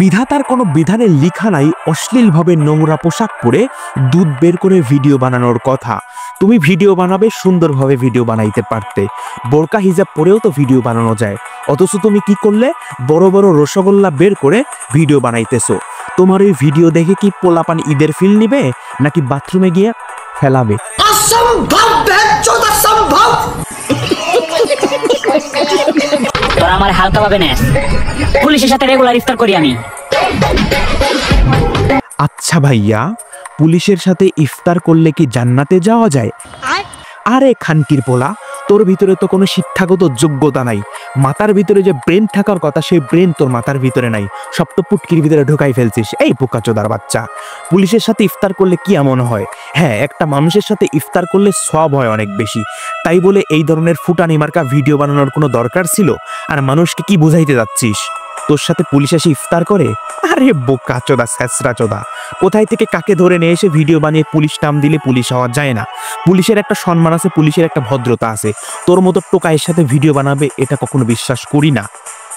বিধাতার কোনো বিধানের লিখা নাই অশ্লীলভাবে নোংরা পোশাক পরে দুধ বের করে ভিডিও বানানোর কথা। তুমি ভিডিও বানাবে, সুন্দরভাবে ভিডিও বানাইতে পারতে, বোরকা হিজাব পরেও তো ভিডিও বানানো যায়। অথচ তুমি কি করলে, বড় বড় রসগোল্লা বের করে ভিডিও বানাইতেছো। তোমার ওই ভিডিও দেখে কি পোলাপান ঈদের ফিল নিবে নাকি বাথরুমে গিয়ে ফেলাবে? তোরা আমার হালকা ভাবে নেস, পুলিশের সাথে রেগুলার ইফতার করি আমি। আচ্ছা ভাইয়া, পুলিশের সাথে ইফতার করলে কি জান্নাতে যাওয়া যায়? আরে খানকির পোলা, তোর ভিতরে তো কোনো শিক্ষাগত যোগ্যতা নাই। মাথার ভিতরে যে ব্রেন থাকার কথা, সেই ব্রেন তোর মাথার ভিতরে নাই, সব তো পুটকির ভিতরে ঢুকাই ফেলছিস। এই বোকাচোদার বাচ্চা, পুলিশের সাথে ইফতার করলে কি এমন হয়? হ্যাঁ, একটা মানুষের সাথে ইফতার করলে সওয়াব হয় অনেক বেশি। তাই বলে এই ধরনের ফুটানি মার্কা ভিডিও বানানোর কোনো দরকার ছিল? আর মানুষকে কি বুঝাইতে যাচ্ছিস? তোর সাথে পুলিশ এসে ইফতার করে? আরে বোকাচোদা, ছেঁচড়া চোদা, কোথায় থেকে কাকে ধরে নিয়ে এসে ভিডিও বানিয়ে পুলিশ নাম দিলে পুলিশ হওয়া যায় না। পুলিশের একটা সম্মান আছে, পুলিশের একটা ভদ্রতা আছে। তোর মতো টোকাইয়ের সাথে ভিডিও বানাবে এটা কখনো বিশ্বাস করি না।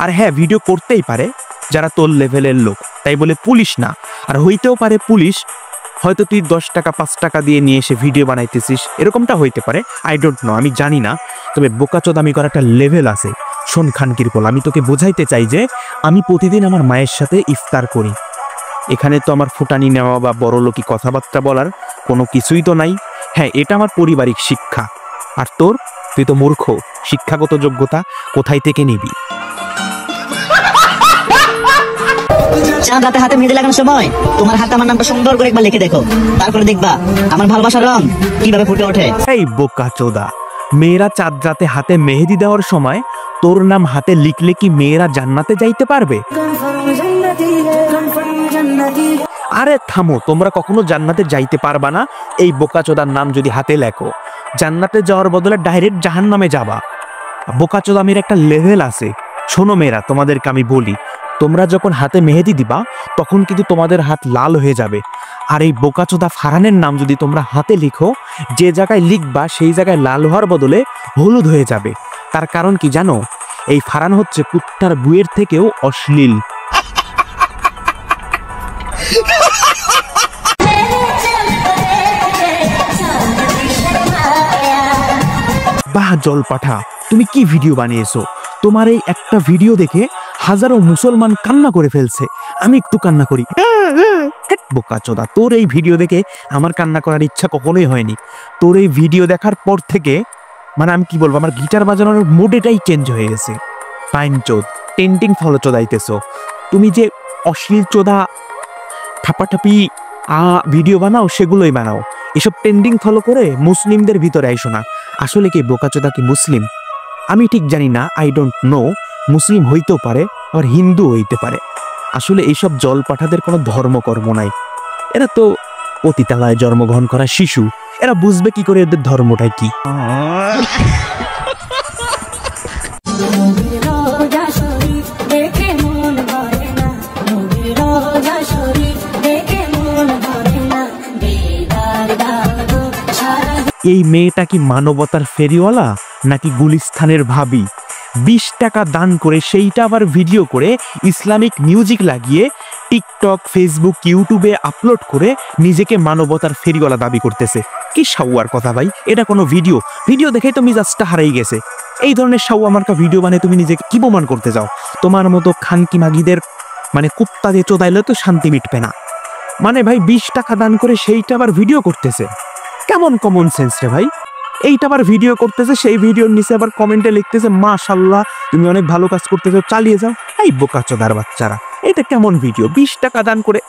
আর হ্যাঁ, ভিডিও করতেই পারে যারা তোর লেভেলের লোক, তাই বলে পুলিশ না। আর হইতেও পারে পুলিশ, হয়তো তুই 10 টাকা 5 টাকা দিয়ে নিয়ে এসে ভিডিও বানাইতেছিস, এরকমটা হইতে পারে। আই ডোন্ট নো, আমি জানি না। তবে বোকাচোদামি করার একটা লেভেল আছে। শোন খানকির পোলা, আমি তোকে বোঝাইতে চাই যে আমি প্রতিদিন আমার মায়ের সাথে ইফতার করি। এখানে তো আমার ফুটানি নেওয়া বা বড়লোকি কথাবার্তা বলার কোনো কিছুই তো নাই। হ্যাঁ, এটা আমার পারিবারিক শিক্ষা। আর তোর, তুই তো মূর্খ, শিক্ষাগত যোগ্যতা কোথায় থেকে নিবি? চাঁদ রাতে হাতে মেহেদি লাগানোর সময় তোমার হাতে আমার নামটা সুন্দর করে একবার লিখে দেখো, তারপরে দেখবা আমার ভালোবাসার রং কিভাবে ফুটে ওঠে। এই বোকাচোদা, মেয়েরা চাঁদ রাতে হাতে মেহেদি দেওয়ার সময় তোর নাম হাতে লিখলে কি মেয়েরা জান্নাতে যাইতে পারবে? আরে থামো, তোমরা কখনো জান্নাতে যাইতে পারবা না এই বোকাচোদার নাম যদি হাতে লেখো। জান্নাতে যাওয়ার বদলে ডাইরেক্ট জাহান্নামে যাবা। বোকাচোদামির একটা লেভেল আছে। শোনো মেয়েরা, তোমাদেরকে আমি বলি, তোমরা যখন হাতে মেহেদি দিবা তখন কিন্তু তোমাদের হাত লাল হয়ে যাবে। আর এই বোকাচোদা ফারহানের নাম যদি তোমরা হাতে লিখো, যে জায়গায় লিখবা সেই জায়গায় লাল হওয়ার বদলে হলুদ হয়ে যাবে। তার কারণ কি জানো? এই ফারহান হচ্ছে কুত্তার বুয়ের থেকেও অশ্লীল। বাহ জলপাঠা, তুমি কি ভিডিও বানিয়েছো? তোমার এই একটা ভিডিও দেখে হাজারো মুসলমান কান্না করে ফেলছে। আমি একটু কান্না করি? বোকাচোদা, তোর এই ভিডিও দেখে আমার কান্না করার ইচ্ছা কখনোই হয়নি। তোর এই ভিডিও দেখার পর থেকে মানে আমি কি বলবো, আমার গিটার বাজানোর মুডেটাই চেঞ্জ হয়ে গেছে। পাইন চোদ, টেন্টিং ফলো চোদাইতেছো তুমি। যে অশ্লীল চোদা ঠাপাঠাপি ভিডিও বানাও, সেগুলোই বানাও। এসব ট্রেন্ডিং ফলো করে মুসলিমদের ভিতরে আইসো না। আসলে কি বোকাচোদা কি মুসলিম? আমি ঠিক জানি না, আই ডোন্ট নো। মুসলিম হইতেও পারে, আবার হিন্দু হইতে পারে। আসলে এইসব জলপাঠাদের কোনো ধর্মকর্ম নাই। এরা তো পতিতালয়ে জন্মগ্রহণ করা শিশু, এরা বুঝবে কি করে এদের ধর্মটাই কি? এই মেয়েটা কি মানবতার ফেরিওয়ালা নাকি গুলিস্তানের ভাবি? 20 টাকা দান করে সেইটা আবার ভিডিও করে ইসলামিক মিউজিক লাগিয়ে টিকটক, ফেসবুক, ইউটিউবে আপলোড করে নিজেকে মানবতার ফেরিওয়ালা দাবি করতেছে। কি সাউয়ার কথা ভাই, এটা কোনো ভিডিও দেখেই তো মিজাজটা হারাই গেছে। এই ধরনের সাউয়া মার্কা ভিডিও বানিয়ে তুমি নিজেকে কি প্রমাণ করতে যাও? তোমার মতো খানকি মাগিদের মানে কুত্তা দিয়ে চোদাইলে তো শান্তি মিটবে না। মানে ভাই 20 টাকা দান করে সেইটা আবার ভিডিও করতেছে, কেমন কমন সেন্স রে ভাই? এইটা আবার ভিডিও করতেছে, সেই ভিডিওর নিচে আবার কমেন্টে লিখতেছে মাশাআল্লাহ তুমি অনেক ভালো কাজ করতেছো, চালিয়ে যাও। এই বোকাচোদার বাচ্চারা, এটা কেমন ভিডিও? 20 টাকা দান করে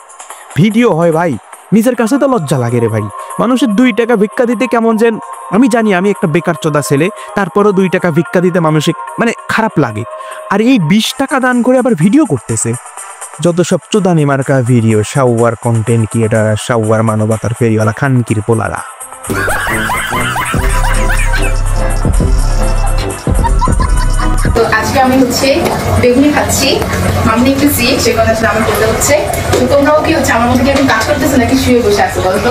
ভিডিও হয় ভাই? নিজের কাছে তো লজ্জা লাগে রে ভাই। মানুষের 2 টাকা ভিক্ষা দিতে কেমন যেন, আমি জানি আমি একটা বেকার চোদা ছেলে, তারপরও 2 টাকা ভিক্ষা দিতে মানুষের মানে খারাপ লাগে। আর এই 20 টাকা দান করে আবার ভিডিও করতেছে। যত সব চোদানি মার্কা ভিডিও, সাউয়ার কন্টেন্ট ক্রিয়েটার, সাউয়ার মানবতার ফেরিওয়ালা খানকির পোলারা। তো আজকে আমি হচ্ছে বেগুনি খাচ্ছি, আমি একটু সিক, সে কথা আমার করতে হচ্ছে। তো তোমরাও কি হচ্ছে আমার মধ্যে কি এখন কাজ করতেছো নাকি শুয়ে বসে আছো বলতো?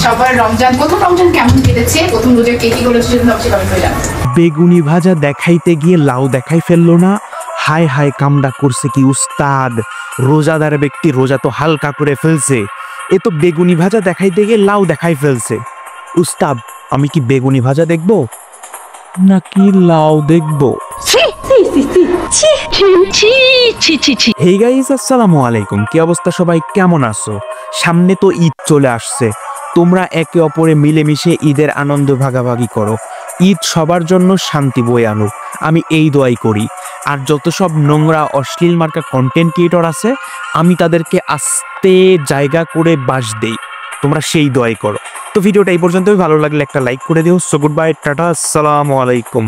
সবার রমজান, প্রথম রমজান কেমন কেটেছে, প্রথম রোজা কে কি করেছে সেটা ভাবছি কমেন্ট করে জানাবেন। বেগুনি ভাজা দেখাইতে গিয়ে লাউ দেখাই ফেললো না। হায় হায়, কামডা করছে কি উস্তাদ! রোজাদার ব্যক্তি রোজা তো হালকা করে ফেলছে, এ তো বেগুনি ভাজা দেখাইতে গিয়ে লাউ দেখাই ফেলছে। উস্তাদ, আমি কি বেগুনি ভাজা দেখবো নাকি লাউ দেখবো? হে গাইস, আসসালামু আলাইকুম। কি অবস্থা সবাই, কেমন আছো? সামনে তো ঈদ চলে আসছে। তোমরা একে অপরে মিলেমিশে ঈদের আনন্দ ভাগাভাগি করো। ঈদ সবার জন্য শান্তি বয়ে আনুক, আমি এই দোয়াই করি। আর যত সব নোংরা অশ্লীল মার্কা কন্টেন্ট ক্রিয়েটর আছে, আমি তাদেরকে আস্তে জায়গা করে বাস দেই। তোমরা সেই দোয়াই করো। তো ভিডিওটা এই পর্যন্তই। ভালো লাগলে একটা লাইক করে দিও। সো গুড বাই, টাটা, আসসালামু আলাইকুম।